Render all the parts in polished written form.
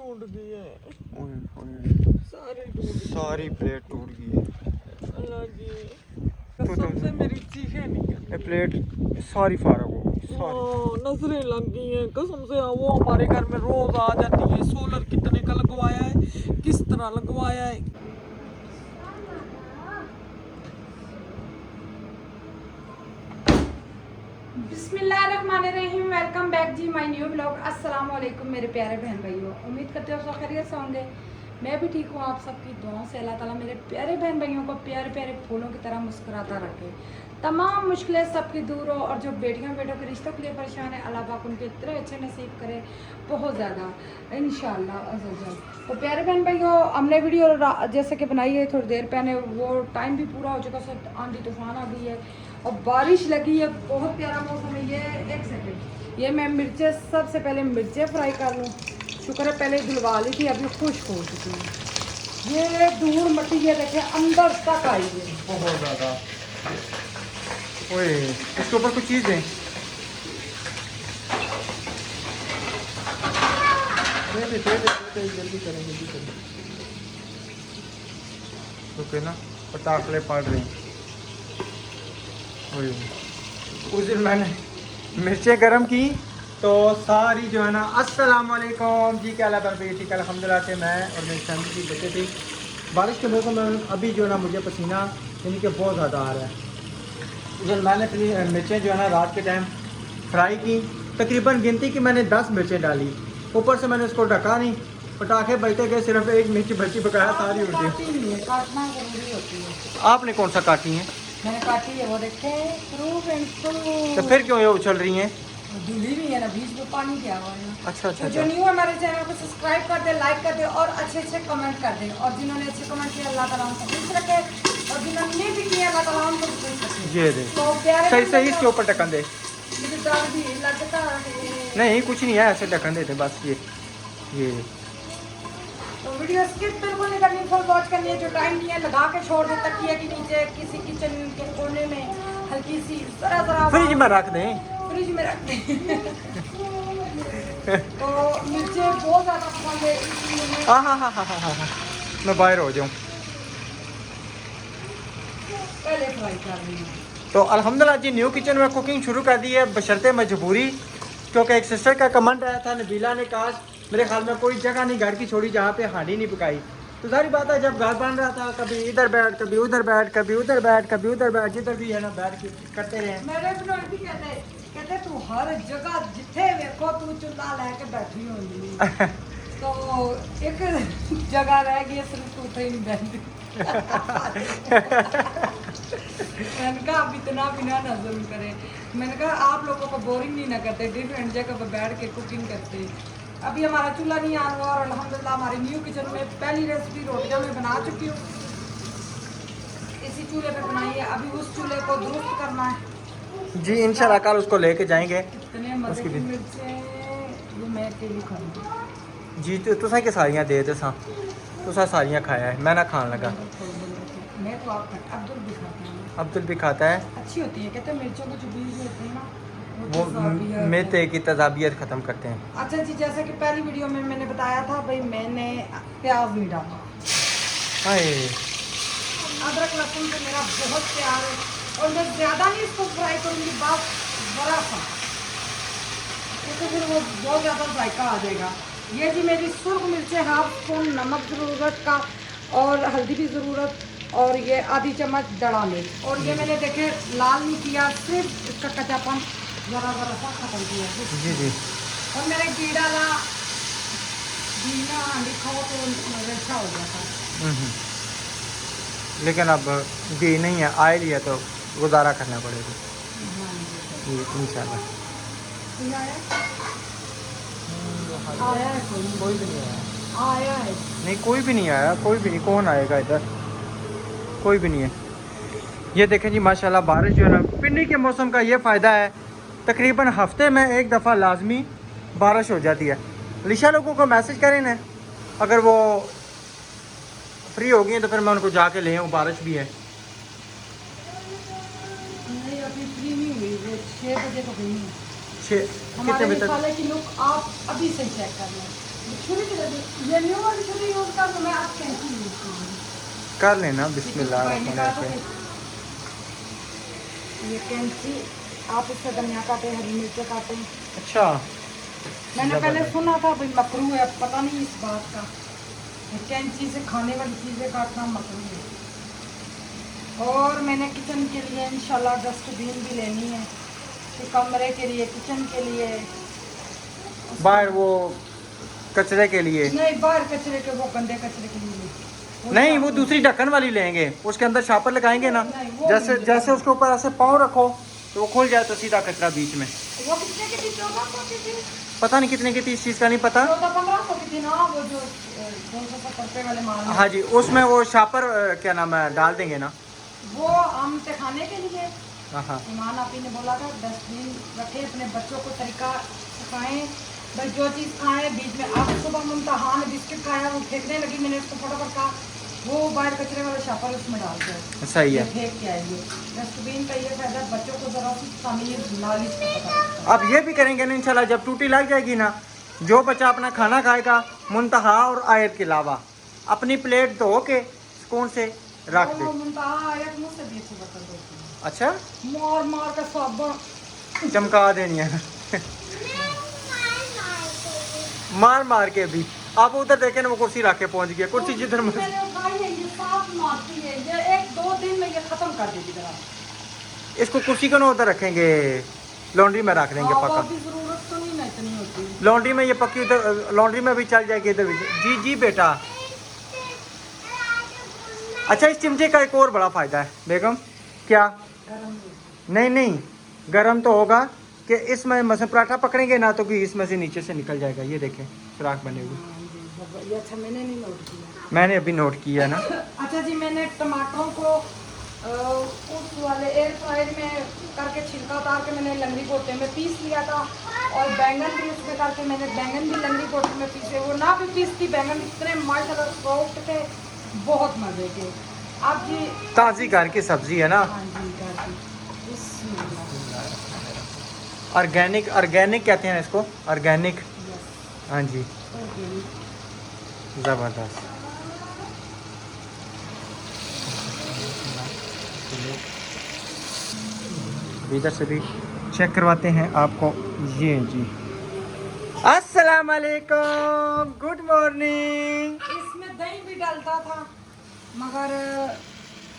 टूट गई है। ओए ओए सारी प्लेट टूट गई है। अल्लाह जी कसम से मेरी चीखें निकल ये प्लेट सारी फारग हो गई सारी। नजरें लग गई हैं कसम से। वो हमारे घर में रोज आ जाती है। सोलर कितने का लगवाया है, किस तरह लगवाया है। बिस्मिल्लाहिर्रहमानिर्रहीम। वेलकम बैक जी माय न्यू ब्लॉग। अस्सलाम वालेकुम मेरे प्यारे बहन भाइयों, उम्मीद करते हो सब खैरियत से होंगे। मैं भी ठीक हूँ। आप सबकी दुआओं से अल्लाह ताला मेरे प्यारे बहन भाइयों को प्यारे प्यारे फूलों की तरह मुस्कुराता रखे, तमाम मुश्किलें सबकी दूर हो। और जो बेटियां बेटों के रिश्तों के लिए परेशान है, अल्लाह पाक उनके इतने अच्छे नसीब करे, बहुत ज़्यादा इंशाअल्लाह अज़्ज़ल। तो प्यारे बहन भाइयों, हमने वीडियो जैसे कि बनाई है थोड़ी देर पहले, वो टाइम भी पूरा हो चुका, सब आंधी तूफान आ गई है और बारिश लगी है, बहुत प्यारा मौसम है। ये एक सेकंड, ये मैं मिर्चें सबसे पहले मिर्चें फ्राई कर लूँ। शुक्र है पहले धुलवा ली थी, अभी खुश्क हो चुकी है। ये धूल मट्टी ये देखे अंदर तक आई है बहुत ज़्यादा। ओए इसके ऊपर कुछ चीज़ है। जल्दी करें जल्दी करें। रुके ना, पटाखले पड़ रहे हैं। उस दिन मैंने मिर्चें गरम की तो सारी जो है ना, अस्सलाम वालेकुम जी, क्या हाल है? ठीक है अल्हम्दुलिल्लाह से मैं और मेरी फैमिली की बच्चे थी। बारिश के मौसम में अभी जो है ना मुझे पसीना यानी कि बहुत ज़्यादा आ रहा है। उस दिन मैंने अपनी मिर्चें जो है ना रात के टाइम फ्राई की। तकरीबन गिनती की मैंने 10 मिर्चें डाली। ऊपर से मैंने उसको ढका नहीं, पटाखे बजते गए, सिर्फ एक मिर्च बची, बकाया सारी उड़ गई। काटना जरूरी होती है। आपने कौन सा काटी है? मैंने काटी है, वो देखे प्रूफ एंड तो प्रूफ। फिर क्यों ये उछल रही हैं? धुली भी है ना, बीच में पानी क्या हुआ है ना। अच्छा अच्छा तो जो अच्छा। न्यू है हमारे चैनल को सब्सक्राइब कर दे, लाइक कर दे और अच्छे अच्छे कमेंट कर दे। और जिन्होंने अच्छे कमेंट किए अल्लाह ताला उनको खुश रखे, और जिन्होंने भी किए अल्लाह ताला उनको खुश रखे। ये दे तो प्यारे सही सही इसके ऊपर ढक्कन दे। मुझे डर भी लगता है। नहीं कुछ नहीं है, ऐसे ढक्कन देते बस। ये तो वीडियो स्किप बिल्कुल नहीं करनी, फुल वॉच करनी है। जो टाइम नहीं है लगा के छोड़ दे, तकिए के नीचे किसी किचन के कोने में हल्की सी जरा फ्रिज में रख दें। फ्रिज में रख दें। तो मिर्चें बहुत ज़्यादा पसंद है इसलिए मैं हाँ मैं बाहर हो जाऊँ। पहले फ्राई कर रही हूँ। तो अल्हम्दुलिल्लाह जी न्यू किचन में कुकिंग शुरू कर दी है बशर्ते मजबूरी, क्योंकि एक सिस्टर का कमेंट आया था, नबीला ने कहा मेरे ख्याल में कोई जगह नहीं घर की छोड़ी जहाँ पे हांडी नहीं पकाई। तो सारी बात है, जब घर बन रहा था कभी इधर बैठ कभी उधर बैठ कभी उधर बैठ कभी उधर बैठ, जिधर भी है ना बैठ के करते रहे। मेरे बहन भी कहते तू हर जगह जिथे देखो तू चूल्हा लेके बैठी होगी। तो एक जगह रह गई सिर्फ तू ही नहीं बैठी। मैंने कहा अब इतना भी ना जुल्म करे। मैंने कहा आप लोगों को बोरिंग नहीं ना करते, डिफरेंट जगह पर बैठ के कुकिंग करते। अभी हमारा चूल्हा नहीं आ हुआ और अल्हम्दुलिल्लाह हमारी न्यू किचन में पहली रेसिपी रोटियां मैं बना चुकी हूँ। इसी चूल्हे पे बनाई है, अभी उस चूल्हे को दुरुस्त करना है जी इंशाल्लाह कल उसको लेके जाएंगे। इतने मजे की मिर्चें ये मैं अकेली खाऊंगी। जी तो तुसा के सारियां दे दे सा, तुसा सारियां खाया है, मैं ना खाने लगा। मैं तो आप अब्दुल भी खाता हूँ। अब्दुल भी खाता है। अच्छी होती है, कहते हैं मिर्चों के जो बीज होते हैं ना वो तेजाबियत मेते की तजाबियत ख़त्म करते हैं। अच्छा जी, जैसे कि पहली वीडियो में मैंने बताया था भाई, मैंने प्याज नहीं डाला। हाय अदरक लहसुन से मेरा बहुत प्यार है और मैं ज़्यादा नहीं इसको फ्राई करूँगी, बस बड़ा सा, क्योंकि फिर वो बहुत ज़्यादा जायका आ जाएगा। ये जी मेरी सुर्ख मिर्चें, हाफ स्पून नमक ज़रूरत का और हल्दी भी ज़रूरत, और ये आधी चम्मच दड़ा मिर्च। और ये मैंने देखे लाल नहीं किया, सिर्फ इसका कच्चापन ज़रा सा खत्म किया। जी जी। और मैंने घी डाला, घी ना हांडी खाओ तो अच्छा हो जाता। लेकिन अब घी नहीं है, ऑयल ही है, तो गुजारा करना पड़ेगा जी इंशाल्लाह। आया है कोई भी नहीं आया। आया है। नहीं कोई भी नहीं आया, कोई भी नहीं, कौन आएगा इधर, कोई भी नहीं है। ये देखें जी माशाल्लाह बारिश जो है ना, पिंडी के मौसम का ये फ़ायदा है, तकरीबन हफ्ते में एक दफ़ा लाजमी बारिश हो जाती है। लिशा लोगों को मैसेज करें ना, अगर वो फ्री हो गई हैं तो फिर मैं उनको जाके ले आऊँ, बारिश भी है। नहीं अभी फ्री नहीं हुई, वो 6 बजे तो गई है। 6 कितने हमारे बजे तक? मसाले की लुक आप अभी से चेक कर लें। छुरी की जरूरत- ये न्यू वाली छुरी यूज कर तो मैं आज कैंची यूज करूँगी। कर लेना बिस्मिल्लाह मैंने रहमान कहा तो रहीम। ये कैंची आप इससे धनिया काटे, हरी मिर्च काटे। अच्छा मैंने पहले सुना था भाई मकरू है, अब पता नहीं इस बात का। ये कैंची से खाने वाली चीज़ें काटना मकरू है। और मैंने किचन के लिए इंशाल्लाह डस्टबिन भी लेनी है कि कमरे के लिए, किचन के लिए। बाहर वो कचरे के लिए नहीं, बाहर कचरे के, वो गंदे कचरे के लिए नहीं, वो दूसरी ढक्कन वाली लेंगे, उसके अंदर शापर लगाएंगे ना, नहीं, वो जैसे नहीं। जैसे उसके ऊपर ऐसे पाँव रखो तो वो खुल जाए तो सीधा कचरा बीच में। वो कितने की थी? 1400 की थी। पता नहीं कितने की थी, इस चीज़ का नहीं पता। 1400-1500 की थी ना, वो जो 270 रुपये वाले माल में। हाँ जी, उसमें वो शापर क्या नाम है डाल देंगे ना। वो आम से खाने के लिए हाँ ईमान आपी ने बोला था डस्टबिन रखे, अपने बच्चों को तरीका सिखाएं भाई, जो चीज़ खाएं। बीच में आज सुबह मुमतहा ने बिस्किट खाया, वो फेंकने लगी, मैंने उसको फटाफट कहा वो बाहर कचरे वाले शापर उसमें डाल दो, सही है। फेंक के आइए। डस्टबिन का ये फायदा, बच्चों को जरा सी तमीज़ नॉलेज का पता लगता है। अब ये भी करेंगे ना इंशाल्लाह, जब टूटी लग जाएगी ना, जो बच्चा अपना खाना खाएगा मुंतहा और आयत के अलावा अपनी प्लेट धो के सुकून से रख दे। वो मुमतहा आयत मुँह से भी अच्छे बर्तन धोती है। अच्छा, मार मार के साबुन चमका देनी है मार मार के भी। आप उधर देखे ना, वो कुर्सी रख के पहुंच गया, कुर्सी जिधर मैंने उठाई है, ये साफ मारती है, ये 1-2 दिन में ये खत्म कर देगी जरा। इसको कुर्सी को ना उधर रखेंगे, लॉन्ड्री में रख देंगे हाँ, पक्का। अभी जरूरत तो नहीं ना इतनी होती। लॉन्ड्री में ये पक्की, उधर लॉन्ड्री में भी चल जाएगी, इधर भी। जी जी बेटा। अच्छा, इस चिमचे का एक और बड़ा फायदा है बेगम। क्या? गरम नहीं नहीं, गरम तो होगा कि इसमें मसल पराठा पकड़ेंगे ना तो कि इसमें से नीचे से निकल जाएगा। ये देखें सुराख बने हुए। ये अच्छा, मैंने नहीं नोट किया। मैंने अभी नोट किया ना। अच्छा जी, मैंने टमाटरों को उस वाले एयर फ्रायर में करके छिलका उतार के मैंने लंगड़ी पोटे में पीस लिया था, और बैंगन भी उसमें करके मैंने बैंगन भी लंगड़ी पोटे में पीसे। वो ना भी पीसती, बैंगन इतने माशाल्लाह सॉफ्ट थे, बहुत मजे के। आप जी ताज़ी घर की सब्जी है ना, हाँ जी, कर दी। बिस्मिल्लाह। ऑर्गेनिक, ऑर्गेनिक कहते हैं इसको, ऑर्गेनिक। यस, हाँ जी, ऑर्गेनिक। ज़बरदस्त। इधर से भी चेक करवाते हैं आपको। ये जी, अस्सलाम वालेकुम, गुड मॉर्निंग। इसमें दही भी डालता था, मगर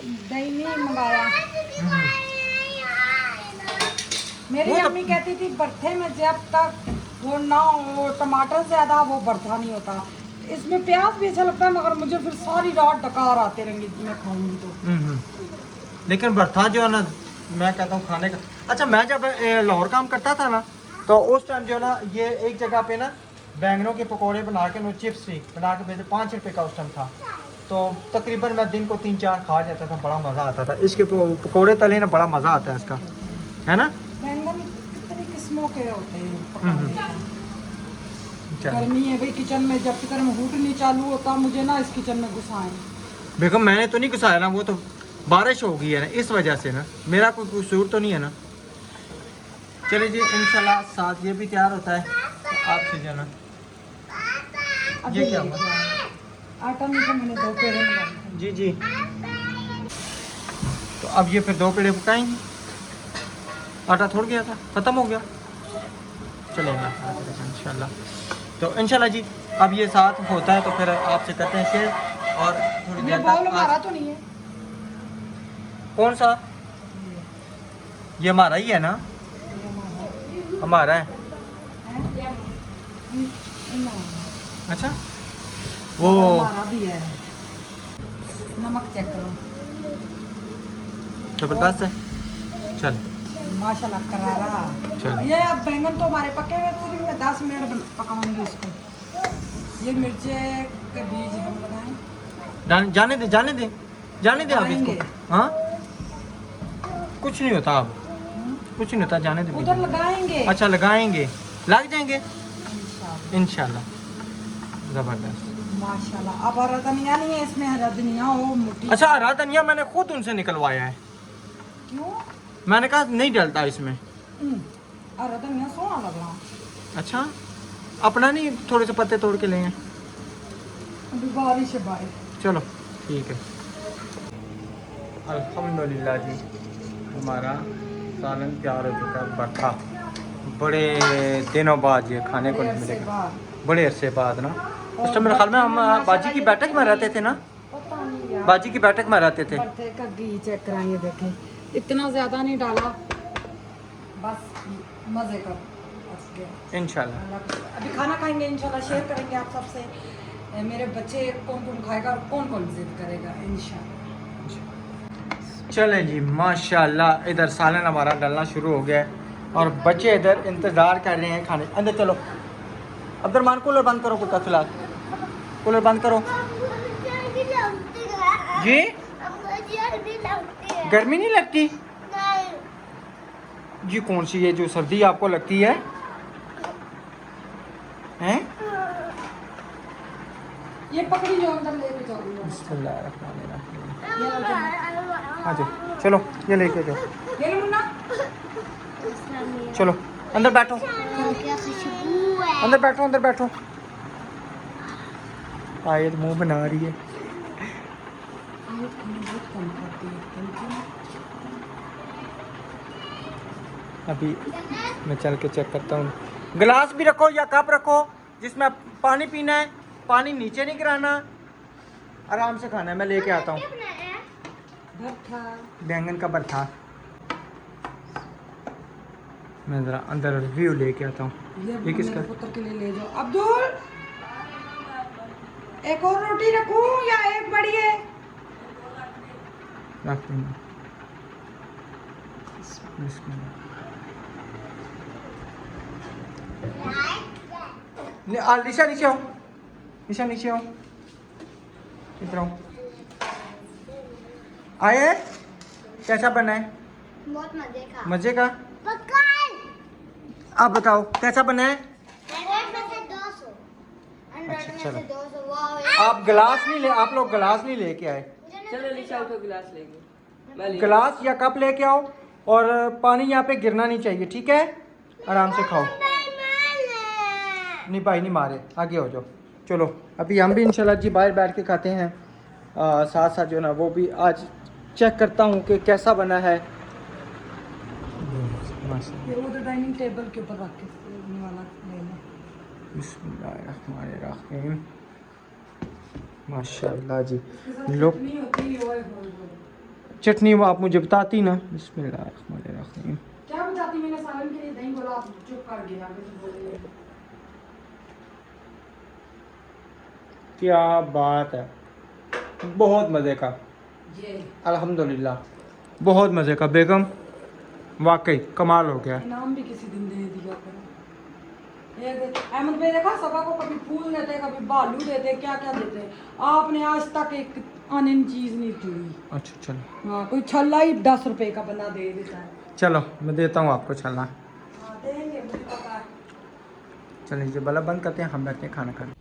दही नहीं मंगाया। मेरी वो तो- अम्मी कहती थी भरते में जब तक वो ना हो टमाटर ज़्यादा, वो भरता नहीं होता। इसमें प्याज भी अच्छा लगता है, मगर मुझे फिर सारी रात डकार आते रहेंगे मैं खाऊंगी तो। लेकिन भरता जो है ना, मैं कहता हूँ खाने का। अच्छा, मैं जब लाहौर काम करता था ना, तो उस टाइम जो है ना, ये एक जगह पे ना बैंगनों के पकोड़े बना के, चिप्स भी बना के भेजते, 5 रुपये का उस टाइम था। तो तकरीबन मैं दिन को 3-4 खा जाता था, बड़ा मज़ा आता था। इसके पकोड़े तले ना, बड़ा मज़ा आता है इसका, है ना। बैंगन कितनी किस्मों के होते हैं पकाने के। चलो गर्मी है भाई, किचन में जब तक हूट नहीं चालू होता, मुझे ना इस किचन में घुसाएं। बेगम, मैंने तो नहीं घुसाया ना, वो तो बारिश हो गई है ना, इस वजह से ना, मेरा कोई कसूर तो नहीं है ना। चलिए जी, इंशाल्लाह साथ ये भी तैयार होता है तो आपसे जो है ना। अभी ये क्या ले हुआ? गया। आटा नहीं था, मैंने 2 पेड़े मंगाए थे। जी जी, तो अब ये फिर 2 पेड़े पकाएंगे। आटा थोड़ गया था, ख़त्म हो गया, चलेगा इंशाल्लाह। तो इंशाल्लाह जी, अब ये साथ होता है तो फिर आपसे करते हैं शेयर। और थोड़ी ये देर बाउल तक हमारा तो नहीं है। कौन सा? ये हमारा ही है ना, हमारा है। अच्छा, वो हमारा भी है। नमक चेक करो, ज़बरदस्त है। चल माशाल्लाह करारा। चल, ये अब बैंगन तो हमारे पके हुए, सिर्फ मैं 10 मिनट पकाऊंगी इसको। ये मिर्चे के बीज हम लगाएं। जाने दे, जाने दे, जाने दे आप इसको। लगाएंगे। हाँ, कुछ नहीं होता, अब कुछ नहीं होता, जाने दे। उधर लगाएंगे। अच्छा, लगाएंगे, लग जाएंगे इंशाल्लाह। इंशाल्लाह। ज़बरदस्त। माशाल्लाह। अब हरा धनिया नहीं है इसमें, हरा धनिया वो मोटी। अच्छा, हरा धनिया मैंने खुद उनसे निकलवाया है। क्यों? मैंने कहा नहीं डलता इसमें। हरा धनिया सोना लग रहा। अच्छा, अपना नहीं थोड़े से पत्ते तोड़ के ले हैं। अभी बारिश है बाहर। चलो ठीक है। अल्हम्दुलिल्लाह जी हमारा सालन तैयार हो चुका है। बरखा बड़े दिनों बाद ये खाने को नहीं मिलेगा, बड़े अरसे बाद ना। उस टाइम मेरे ख्याल में हम बाजी की बैठक में रहते थे ना, पता नहीं यार। बाजी की बैठक में रहते थे। बर्थे का घी चेक कराइए, देखें इतना ज़्यादा नहीं डाला, बस मज़े का बस गया। इंशाल्लाह अभी खाना खाएंगे इंशाल्लाह, शेयर करेंगे आप सबसे मेरे बच्चे कौन कौन खाएगा और कौन कौन जिद करेगा इंशाल्लाह। चलें जी माशाल्लाह इधर सालन हमारा डलना शुरू हो गया है और बच्चे इधर इंतज़ार कर रहे हैं खाने। अंदर चलो अब्दुलरमान, कूलर बंद करो कुत्ता, फिलहाल कूलर बंद करो जी। गर्मी नहीं लगती जी? कौन सी है जो सर्दी आपको लगती है हैं? ये पकड़ी जो अंदर लेके जाऊंगा। बिस्मिल्लाहिर्रहमानिर्रहीम। हाँ जी चलो ये लेके जाओ, ये लो ना। चलो अंदर बैठो, अंदर बैठो, अंदर बैठो। आयत मुंह बना रही है। अभी मैं चल के चेक करता हूँ। गिलास भी रखो या कप रखो जिसमें पानी पीना है, पानी नीचे नहीं गिराना, आराम से खाना है। मैं लेके आता हूँ बैंगन का भरता। मैं ज़रा अंदर रिव्यू लेके आता हूँ। ये किसका? पुत्र के लिए ले जाओ। अब्दुल एक और रोटी रखूं या एक बड़ी है? रख देना। बिस्मिल्लाह। निशा नीचे आओ, निशा नीचे आओ, इधर आओ। आए कैसा बना है? बहुत मजे का। मजे का? पक्का। आप बताओ कैसा बना है? 100 में से 200। 100 अच्छा, में चलो। से 200। वाह। आप गिलास नहीं ले, आप लोग गिलास नहीं लेके आए। चलो निशा को गिलास लेंगे। मैं ले गिलास या कप लेके आओ और पानी यहाँ पे गिरना नहीं चाहिए, ठीक है? आराम से खाओ। नहीं भाई नहीं मारे, आगे हो जाओ। चलो अभी हम भी इंशाल्लाह जी बाहर बैठ के खाते हैं। साथ साथ जो ना वो भी आज चेक करता हूँ कि कैसा बना है। ये वो तो डाइनिंग टेबल के ऊपर रख के लेने वाला ले लो। बिस्मिल्लाहिर्रहमानिर्रहीम। माशाल्लाह जी। लोग नहीं होती वो चटनी वो आप मुझे बताती ना। बिस्मिल्लाहिर्रहमानिर्रहीम। क्या बताती, मैंने सालन के लिए दही बोला, आप चुप कर गए आगे से बोले। क्या बात है, बहुत मज़े का। ये अल्हम्दुलिल्लाह बहुत मज़े का बेगम, वाकई कमाल हो गया। इनाम भी किसी दिन दे दिया करो। ये अहमद भाई देखा, सबा को कभी फूल देते, कभी बालू देते, क्या क्या देते। आपने आज तक एक आने चीज़ नहीं दी। अच्छा चलो। हाँ, कोई छल्ला ही 10 रुपए का बंदा दे देता है। चलो मैं देता हूँ आपको छलना। हाँ, देंगे, मुझे पता है। चलिए जी बल्ब बंद करते हैं, हम बैठते हैं खाना खाने।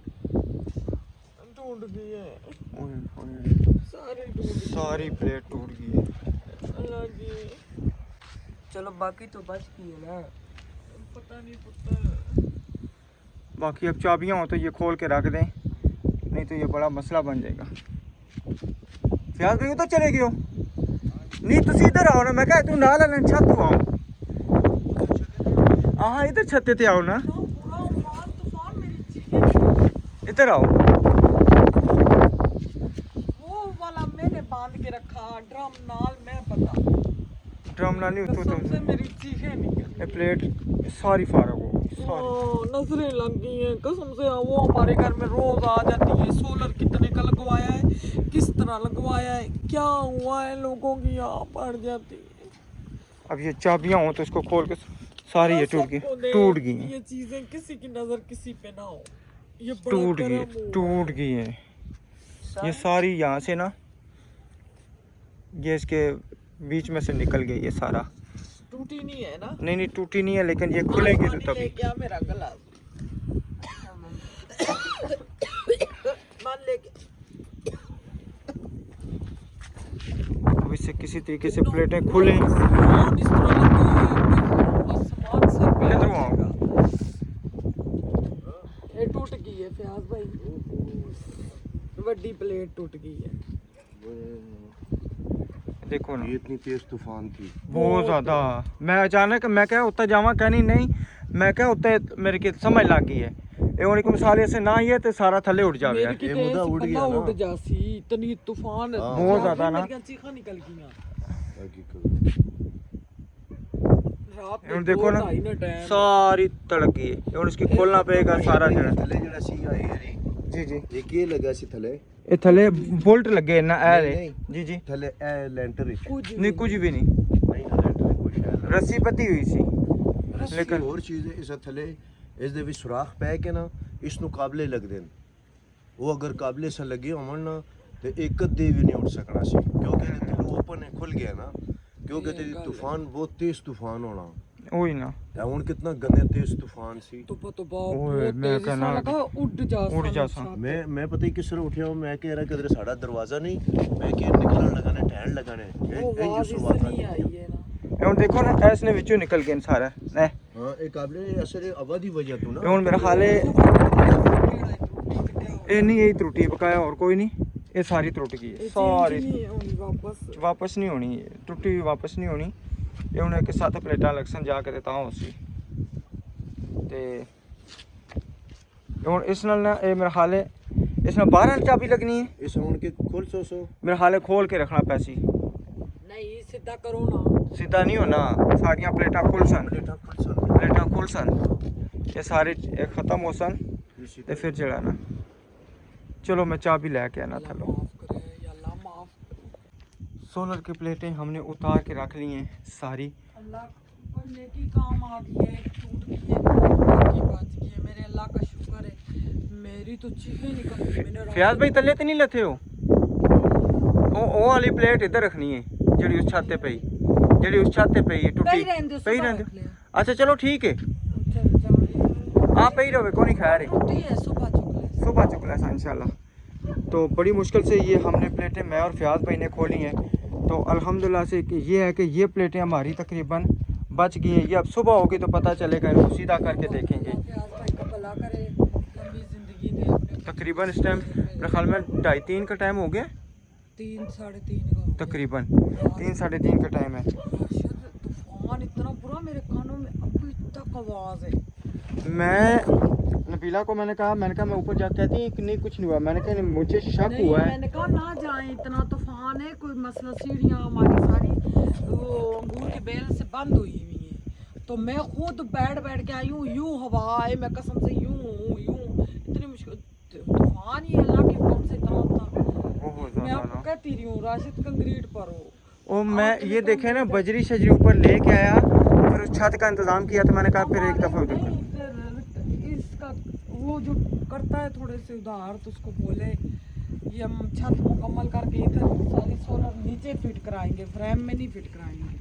टूट गई है सारी प्लेट टूट गई है। अल्लाह की। चलो बाकी तो बच गई है ना। पता नहीं पुत्र। बाकी अब चाबियाँ हो तो ये खोल के रख दें, नहीं तो ये बड़ा मसला बन जाएगा। फियाज भाई तो चले गए हो नहीं, तुम इधर आओ ना। मैं कहा तू नाल वाले छत तो आओ। हाँ इधर छत ते आओ ना, इधर आओ। वो वाला मैंने बांध के रखा ड्रम नाल, मैं पता ड्रम ना नहीं तो सबसे मेरी चीखें निकल। ये प्लेट सारी फारग हो गई, सारी। नजरें लग गई हैं कसम से। वो हमारे घर में रोज आ जाती है। सोलर कितने का लगवाया है, किस तरह लगवाया है, क्या हुआ है, लोगों की यहाँ पड़ जाती है। अब ये चाबियाँ हो तो इसको खोल के सारी ये टूट सबको गई, दे। टूट गई हैं, ये चीजें किसी की नजर किसी पे ना हो। ये बड़ा टूट गई, करम हुआ। टूट गई है ये सारी। यहाँ से ना ये इसके बीच में से निकल गई ये सारा। टूटी नहीं है ना? नहीं नहीं टूटी नहीं है, लेकिन ये खुलेगी तो तभी। क्या मेरा गला मान लेके अब इससे किसी तरीके से प्लेटें खुलें। आसमान इस तरह लग गई, आसमान सर पे आ किधर आओ? जाएगा। फयाज भाई, बड़ी प्लेट टूट गई है। देखो ना ये इतनी तेज तूफान थी। बहुत ज्यादा। मैं अचानक मैं क्या उत्ते जावा कहनी नहीं, मैं क्या उत्ते मेरे की समझ लग गई है ये उनकी मिसाल ऐसे ना ही है तो सारा थल्ले उठ जावे मेरी की ये तेज मुद्दा उड़ बंदा गया ना। उड़ जासी, इतनी तूफान हाँ। बहुत ज्यादा ना। मेरी चीखा निकल गई रात ਹੁਣ में देखो ना 2-2:30 ना टाइम सारी तड़क गई है ਹੁਣ इसकी खोलना पड़ेगा सारा जड़ा। थले जड़ा सी आई है जी जी एक ये लगा सी थले ये थले बोल्ट लगे ना ए नहीं, जी जी थले ए लेंटर ही कुछ नहीं कुछ भी नहीं, नहीं था लेंटर कोई शायद रस्सी बधी हुई सी लेकिन लेकिन और चीज है इस थले इस दे भी सुराख पै के ना इस नु काबले लग देन वो अगर काबले से लगे होवन ना तो एक दे भी नहीं उठ सकना सी क्योंकि थले ओपन है खुल गया ना क्योंकि तेरी तूफान बहुत तेज तूफान होना वही ना या हुन कितना गंदे तेज तूफान सी तो ओए, बहुत मैं तेज कहना सा लगा उड़ जा सा। मैं पता ही किस तरह उठा हूं मैं कह रहा किधर साड़ा दरवाजा नहीं मैं कह निकलने लगाने ठहर लगाने वो आवाज इसलिए आई है ना। ਹੁਣ देखो ना ऐसने विचों निकल गए सारा ने हां एक काबले असर आबादी वजह तो ना ਹੁਣ मेरा हाल है ये नहीं यही त्रुटि बकाया और कोई नहीं, ये सारी त्रुट गई है सारी नहीं होनी वापस। वापस नहीं होनी, टुटी हुई वापस नहीं होनी। ये उन्हें एक साथ प्लेटा लक्सन जाके देता हूँ उसी ते ਹੁਣ इस नाल ना ये मेरा हाल है इस नाल 12 चाबी लगनी है, इस हुन के खोल सो मेरा हाल है खोल के रखना पैसी नहीं सीधा करो ना, सीधा नहीं होना। सारियां प्लेटा खुल सन, प्लेटा खुल सन प्लेटा खुल सन ये सारे खत्म हो सन ते फिर जड़ा ना चलो मैं चाबी लेके आना अल्लाह थलो। माफ करे या अल्लाह माफ करे। सोलर की प्लेटें हमने उतार के रख ली हैं सारी। अल्लाह पर नेकी काम आ गई है, टूट गई है, बाकी बच गई है। मेरे अल्लाह का शुक्र है, मेरी तो चीखें निकल गई। मैंने फयाज भाई तले तो नहीं लथे हो ओ वाली प्लेट इधर रखनी है जड़ी उस छत पे पई, जड़ी उस छत पे पई है टूटी पई रहने दो, पई सुबह रहने रख दो। लिया। अच्छा चलो ठीक है चल जाओ, हाँ पई रहे कोई नहीं खैर है टूटी है सुबह चुकले। सुबह चुकला सा इंशाल्लाह। तो बड़ी मुश्किल से ये हमने प्लेटें मैं और फयाज भाई ने खोली हैं तो अल्हम्दुलिल्लाह से कि ये है कि ये प्लेटें हमारी तकरीबन बच गई हैं। ये अब सुबह होगी तो पता चलेगा, इनको सीधा करके देखेंगे। प्याज भाई का भला करे, लंबी जिंदगी दे अपने। तकरीबन इस टाइम मेरे ख्याल में 2:30 का टाइम हो गया 3-3:30 का हो गया। तकरीबन 3-3:30 का टाइम है। राशिद, तूफान इतना बुरा, मेरे कानों में अभी तक आवाज है। मैं नबीला को मैंने कहा मैं ऊपर जा कहती है कि नहीं कुछ नहीं हुआ, मैंने कहा नहीं, मुझे शक नहीं, हुआ है। मैंने कहा ना जाएं, इतना तूफान है, कोई मसला सीढ़ियाँ हमारी सारी वो अंगूर के बेल से बंद हुई हुई हैं। तो मैं खुद बैठ के आई हूँ, यूं हवा आए, मैं कसम से यूं इतनी मुश्किल तूफान ही अल्लाह के हुक्म से कहाँ था। बहुत मैं ज़्यादा आपको ना। कहती रही हूँ राशिद कंक्रीट पर हो। और मैं ये देखे ना बजरी शजरी ऊपर लेके आया, फिर उस छत का इंतजाम किया तो मैंने कहा फिर एक दफ़ा उधर नहीं, फिर इसका वो जो करता है थोड़े से उधार तो उसको बोले ये हम छत मुकम्मल करके इधर सारी सोलर नीचे फिट कराएंगे, फ्रेम में नहीं फिट कराएंगे।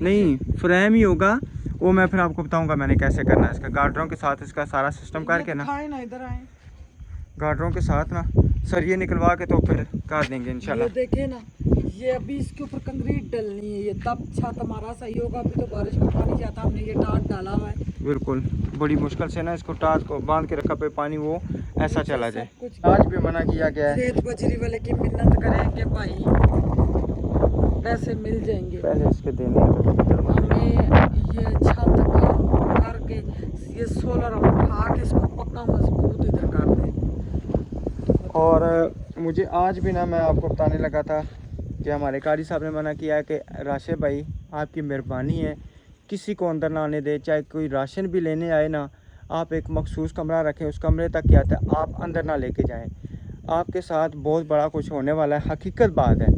नहीं फ्रेम ही होगा वो, मैं फिर आपको बताऊंगा मैंने कैसे करना है इसका। गार्डरों के साथ इसका सारा सिस्टम करके ना, दिखाए ना, इधर आए, गार्डरों के साथ ना सरिये निकलवा के तो फिर कर देंगे ये इंशाल्लाह। देखे ना, ये अभी इसके ऊपर कंक्रीट डलनी है, ये तब छत हमारा सही होगा। अभी तो बारिश का पानी जाता, हमने ये टाट डाला हुआ है। बिल्कुल बड़ी मुश्किल से ना इसको टाट को बांध के रखा पे पानी वो ऐसा चला जाए। सब कुछ आज भी मना किया गया है, रेत बजरी वाले की मिन्नत करेंगे भाई, पैसे मिल जाएंगे। पहले इसके देने हैं तो फिर हमें ये छत का करके ये सोलर हम उठा के इसको पक्का मजबूत इधर कर दें। और मुझे आज भी ना मैं आपको बताने लगा था कि हमारे कारी साहब ने मना किया है कि राशिद भाई आपकी मेहरबानी है किसी को अंदर ना आने दे, चाहे कोई राशन भी लेने आए ना आप एक मखसूस कमरा रखें, उस कमरे तक क्या था आप अंदर ना लेके जाएं। आपके साथ बहुत बड़ा कुछ होने वाला है, हकीकत बात है।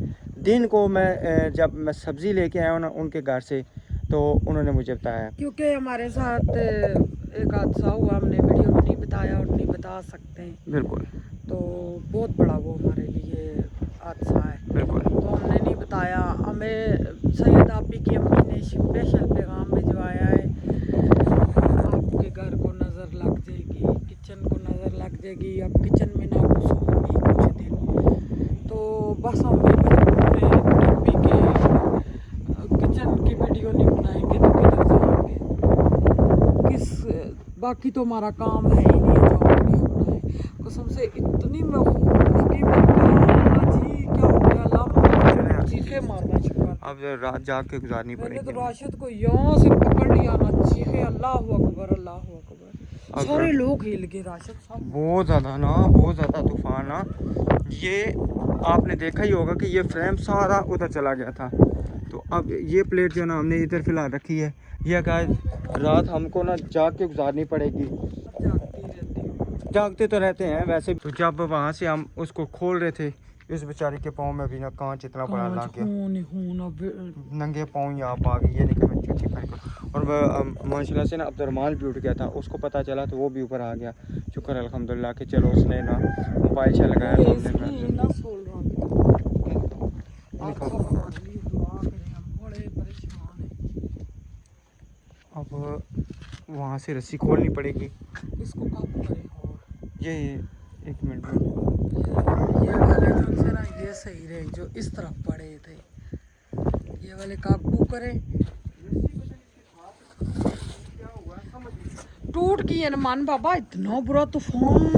दिन को मैं जब मैं सब्ज़ी लेके आया हूँ ना उनके घर से तो उन्होंने मुझे बताया, क्योंकि हमारे साथ एक हादसा हुआ, हमने वीडियो में नहीं बताया और नहीं बता सकते हैं, बिल्कुल तो बहुत बड़ा वो हमारे लिए हादसा है, बिल्कुल तो हमने नहीं बताया। हमें सैयद आपी की अम्मी ने स्पेशल पैगाम भिजवाया है, आपके घर को नज़र लग जाएगी, किचन को नज़र लग जाएगी, अब किचन में ना घुसूंगी कुछ दिन, तो बस हम भी मजबूर हैं अम्मी के किचन की वीडियो नहीं बनाएंगे तो किधर जाएंगे, किस बाकी तो हमारा काम है ही नहीं जो वीडियो बनाए। कसम से इतनी मैं जी क्या हो गया अल्लाह, चीखे मारना शुक्र। अब रात जाग के गुजारनी मैंने तो पड़ेगी। राशिद को यहाँ से पकड़ लिया ना, चीखे अल्लाह अकबर अल्लाह अकबर, सारे लोग हिल गए राशिद साहब। बहुत ज़्यादा ना, बहुत ज़्यादा तूफान ना। ये आपने देखा ही होगा कि ये फ्रेम सारा उधर चला गया था। तो अब ये प्लेट जो है ना हमने इधर फिलहाल रखी है। ये गाइस रात हमको ना जाग के गुजारनी पड़ेगी। जागते तो रहते हैं वैसे। तो जब वहाँ से हम उसको खोल रहे थे, इस बेचारी के पाँव में भी ना कांच इतना बड़ा लग गया, नंगे पाँव यहाँ आ गई। ये निकल मैं चुटी पर और माशाल्लाह से ना अब्दुर्रहमान भी उठ गया था, उसको पता चला तो वो भी ऊपर आ गया। शुक्र अल्हम्दुलिल्लाह कि चलो उसने ना मोबाइल से लगाया तो अब वहाँ से रस्सी खोलनी पड़ेगी। इसको काबू करें। और ये एक मिनट में ये वाले ढंग से ना ये सही रहे जो इस तरफ पड़े थे, ये वाले काबू करें। टूट गई है मान बाबा, इतना बुरा तूफान,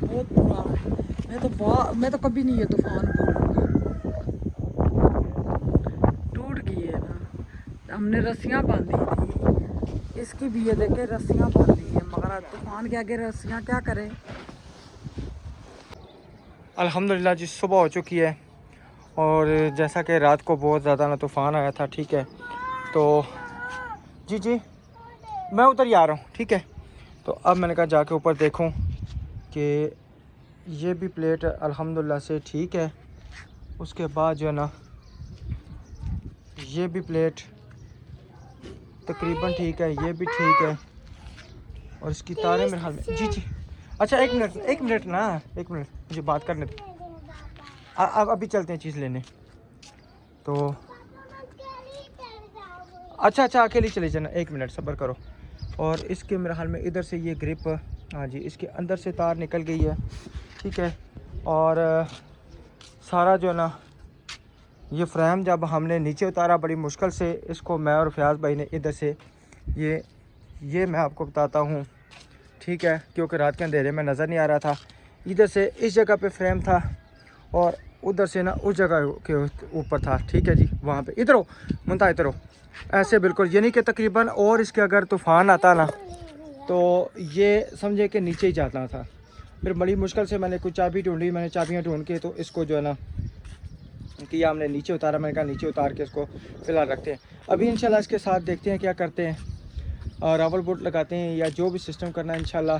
बहुत बुरा। मैं तो कभी नहीं ये तूफान भूलूंगी। टूट गई है ना, हमने रस्सियाँ बांधी थी, इसकी भी ये देखे रस्सियाँ बांधी है, मगर तूफान के आगे रस्सियाँ क्या करें। अल्हम्दुलिल्लाह जी सुबह हो चुकी है और जैसा कि रात को बहुत ज़्यादा ना तूफ़ान आया था, ठीक है। तो जी मैं उधर ही आ रहा हूँ, ठीक है। तो अब मैंने कहा जाके ऊपर देखूँ कि ये भी प्लेट अल्हम्दुलिल्लाह से ठीक है। उसके बाद जो है ना ये भी प्लेट तकरीबन ठीक है, ये भी ठीक है। और इसकी तारें मेरे हाल में जी अच्छा एक मिनट ना, एक मिनट मुझे बात करने दो। अभी चलते हैं चीज़ लेने। तो अच्छा अकेली चले जाना, एक मिनट सब्र करो। और इसके मेरे हाल में इधर से ये ग्रिप, हाँ जी, इसके अंदर से तार निकल गई है, ठीक है। और सारा जो है ना ये फ्रेम जब हमने नीचे उतारा बड़ी मुश्किल से, इसको मैं और फयाज भाई ने इधर से ये मैं आपको बताता हूँ, ठीक है, क्योंकि रात के अंधेरे में नज़र नहीं आ रहा था। इधर से इस जगह पे फ्रेम था और उधर से ना उस जगह के ऊपर था, ठीक है जी। वहाँ पे इधर हो मुंता, इधर हो, ऐसे बिल्कुल, यानी कि तकरीबन, और इसके अगर तूफ़ान आता ना तो ये समझे कि नीचे ही जाता था। फिर बड़ी मुश्किल से मैंने कुछ चाबी ढूंढी, मैंने चाबियाँ ढूंढ के तो इसको जो है ना किया हमने, नीचे उतारा। मैंने कहा नीचे उतार के इसको फ़िलहाल रखते हैं। अभी इंशाल्लाह इसके साथ देखते हैं क्या करते हैं, और रावल बोट लगाते हैं या जो भी सिस्टम करना है इंशाल्लाह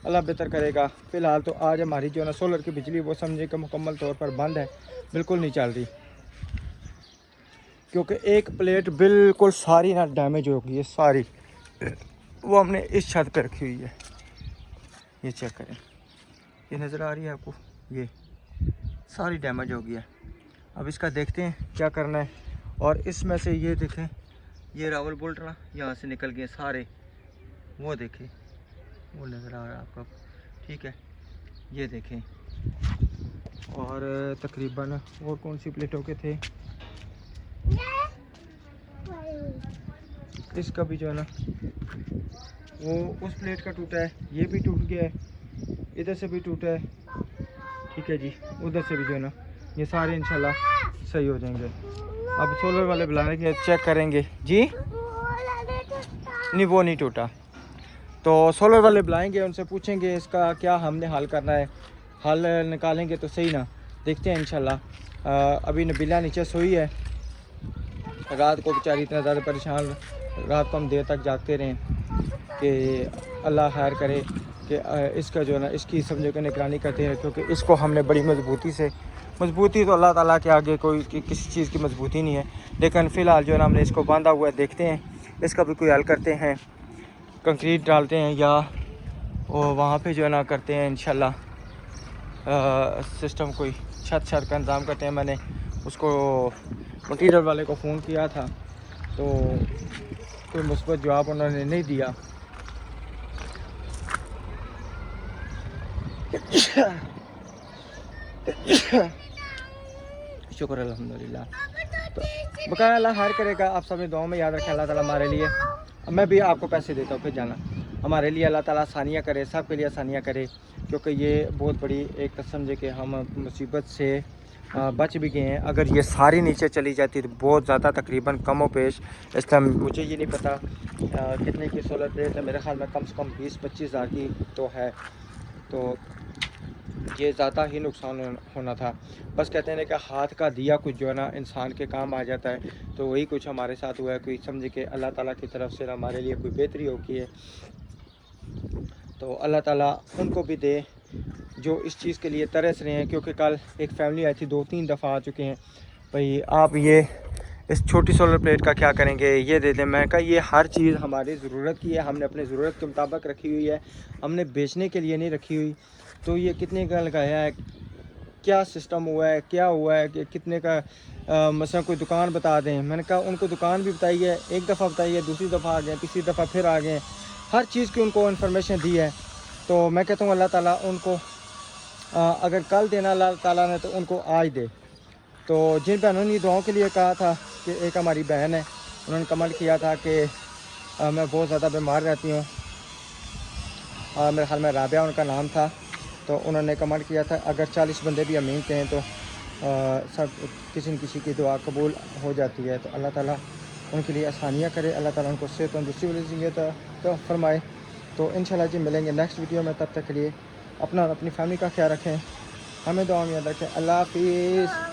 अल्लाह बेहतर करेगा। फ़िलहाल तो आज हमारी जो है ना सोलर की बिजली वो समझे कि मुकम्मल तौर पर बंद है, बिल्कुल नहीं चल रही, क्योंकि एक प्लेट बिल्कुल सारी ना डैमेज हो गई है सारी। वो हमने इस छत पे रखी हुई है, ये चेक करें, ये नज़र आ रही है आपको, ये सारी डैमेज हो गई है। अब इसका देखते हैं क्या करना है। और इसमें से ये देखें, ये रावल बोल्ट ना यहाँ से निकल गए सारे, वो देखें, वो नज़र आ रहा है आपको, ठीक है, ये देखें। और तकरीबन और कौन सी प्लेटों के थे, इसका भी जो है ना वो उस प्लेट का टूटा है, ये भी टूट गया है, इधर से भी टूटा है, ठीक है जी। उधर से भी जो है ना ये सारे इंशाल्लाह सही हो जाएंगे। अब सोलर वाले बुलाएंगे, चेक करेंगे जी। नहीं वो नहीं टूटा, तो सोलर वाले बुलाएंगे, उनसे पूछेंगे इसका क्या हमने हल करना है, हल निकालेंगे तो सही ना, देखते हैं इंशाल्लाह। अभी नबीला नीचे सोई है, रात को बेचारी इतना ज़्यादा परेशान, रात को हम देर तक जागते रहें कि अल्लाह खैर करे कि इसका जो है ना इसकी समझो कि निगरानी करते हैं, क्योंकि इसको हमने बड़ी मजबूती तो अल्लाह ताला के आगे कोई किसी चीज़ की मजबूती नहीं है, लेकिन फ़िलहाल जो है ना हमने इसको बांधा हुआ है। देखते हैं इसका भी कोई हल करते हैं, कंक्रीट डालते हैं या वहाँ पे जो है ना करते हैं इंशाल्लाह सिस्टम, कोई छत का इंतज़ाम करते हैं। मैंने उसको मटीरियल वाले को फ़ोन किया था तो कोई मुस्बत जवाब उन्होंने नहीं दिया। शुक्र अल्हम्दुलिल्लाह। तो बकाया अल्लाह खैर करेगा, आप सब ने दुआ में याद रखें, अल्लाह ताला हमारे लिए मैं भी आपको पैसे देता हूँ फिर जाना। हमारे लिए अल्लाह ताला आसानियाँ करे, सब के लिए आसानियाँ करे, क्योंकि ये बहुत बड़ी एक तो समझे कि हम मुसीबत से बच भी गए हैं। अगर ये सारी नीचे चली जाती तो बहुत ज़्यादा तकरीबन कमो पेश, इस टाइम मुझे ये नहीं पता कितने की सोलर प्लेट है, मेरे ख्याल में कम से कम 20-25 हज़ार की तो है। तो ये ज़्यादा ही नुकसान होना था। बस कहते हैं ना कि हाथ का दिया कुछ जो है ना इंसान के काम आ जाता है, तो वही कुछ हमारे साथ हुआ है। कोई समझे कि अल्लाह ताला की तरफ से हमारे लिए कोई बेहतरी होती है, तो अल्लाह ताला उनको भी दे जो इस चीज़ के लिए तरस रहे हैं। क्योंकि कल एक फ़ैमिली आई थी, 2-3 दफ़ा आ चुके हैं, भाई आप ये इस छोटी सोलर प्लेट का क्या करेंगे, ये दे दें। मैं कहा ये हर चीज़ हमारी ज़रूरत की है, हमने अपनी ज़रूरत के मुताबिक रखी हुई है, हमने बेचने के लिए नहीं रखी हुई। तो ये कितने का लगाया है, क्या सिस्टम हुआ है, क्या हुआ है, कि कितने का मसला कोई दुकान बता दें। मैंने कहा उनको दुकान भी बताई है, एक दफ़ा बताई है, दूसरी दफ़ा आ गए, तीसरी दफ़ा फिर आ गए, हर चीज़ की उनको इन्फॉर्मेशन दी है। तो मैं कहता हूँ अल्लाह ताला उनको अगर कल देना अल्लाह ताला ने तो उनको आज दे। तो जिन बहनों ने दुआओं के लिए कहा था कि एक हमारी बहन है, उन्होंने कमेंट किया था कि मैं बहुत ज़्यादा बीमार रहती हूँ, मेरे ख्याल में राबिया उनका नाम था। तो उन्होंने कमेंट किया था अगर 40 बंदे भी अमीन थे तो सब किसी न किसी की दुआ कबूल हो जाती है। तो अल्लाह ताला उनके लिए आसानियाँ करे, अल्लाह ताला उनको सेहत तंदुरुस्ती वाली ज़िंदगी तो फरमाए। तो इंशाल्लाह जी मिलेंगे नेक्स्ट वीडियो में, तब तक के लिए अपना और अपनी फैमिली का ख्याल रखें, हमें दुआ में याद रखें। अल्लाह हाफिज़।